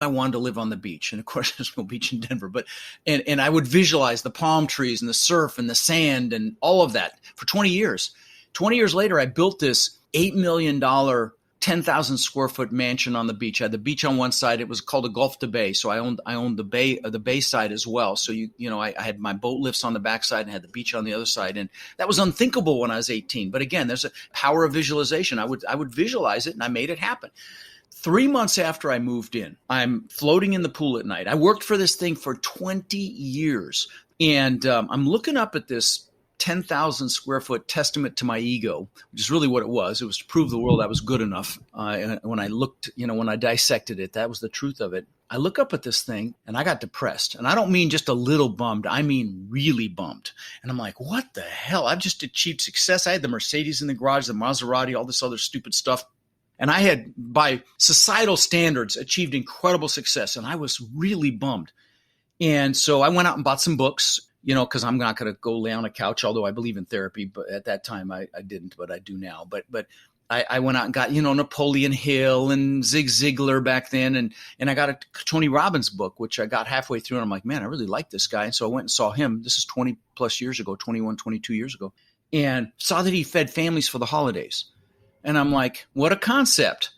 I wanted to live on the beach. And of course, there's no beach in Denver, but, and I would visualize the palm trees and the surf and the sand and all of that for 20 years. 20 years later, I built this $8 million, 10,000 square foot mansion on the beach. I had the beach on one side. It was called a Gulf to Bay. So I owned the bay side as well. So I had my boat lifts on the backside and had the beach on the other side. And that was unthinkable when I was 18. But again, there's a power of visualization. I would visualize it, and I made it happen. 3 months after I moved in, I'm floating in the pool at night. I worked for this thing for 20 years. And I'm looking up at this 10,000 square foot testament to my ego, which is really what it was. It was to prove the world I was good enough. And when I looked, when I dissected it, that was the truth of it. I look up at this thing and I got depressed. And I don't mean just a little bummed. I mean really bummed. And I'm like, what the hell? I've just achieved success. I had the Mercedes in the garage, the Maserati, all this other stupid stuff. And I had, by societal standards, achieved incredible success. And I was really bummed. And so I went out and bought some books, because I'm not going to go lay on a couch, although I believe in therapy. But at that time, I didn't, but I do now. But I went out and got, Napoleon Hill and Zig Ziglar back then. And I got a Tony Robbins book, which I got halfway through. And I'm like, man, I really like this guy. And so I went and saw him. This is 20 plus years ago, 21, 22 years ago, and saw that he fed families for the holidays. And I'm like, what a concept,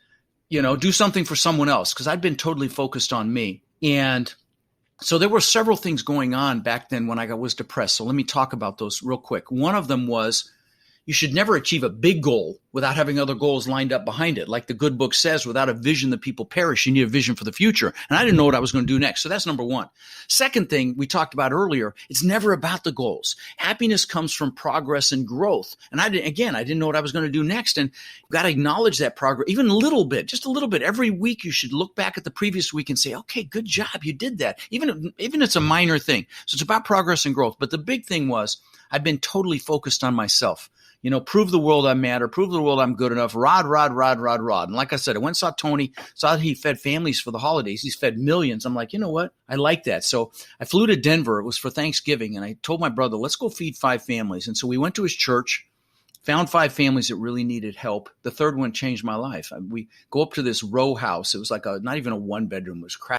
do something for someone else. Cause I'd been totally focused on me. And so there were several things going on back then when I was depressed. So let me talk about those real quick. One of them was you should never achieve a big goal without having other goals lined up behind it. Like the good book says, without a vision, the people perish. You need a vision for the future. And I didn't know what I was going to do next. So that's number one. Second thing we talked about earlier, it's never about the goals. Happiness comes from progress and growth. And I didn't know what I was going to do next. And you've got to acknowledge that progress, even a little bit, just a little bit. Every week you should look back at the previous week and say, okay, good job. You did that. Even it's a minor thing. So it's about progress and growth. But the big thing was I've been totally focused on myself. Prove the world I matter, prove the world I'm good enough, rod. And like I said, I went and saw Tony, saw that he fed families for the holidays. He's fed millions. I'm like, you know what? I like that. So I flew to Denver. It was for Thanksgiving. And I told my brother, let's go feed 5 families. And so we went to his church, found 5 families that really needed help. The third one changed my life. We go up to this row house. It was like not even a 1-bedroom. It was crap.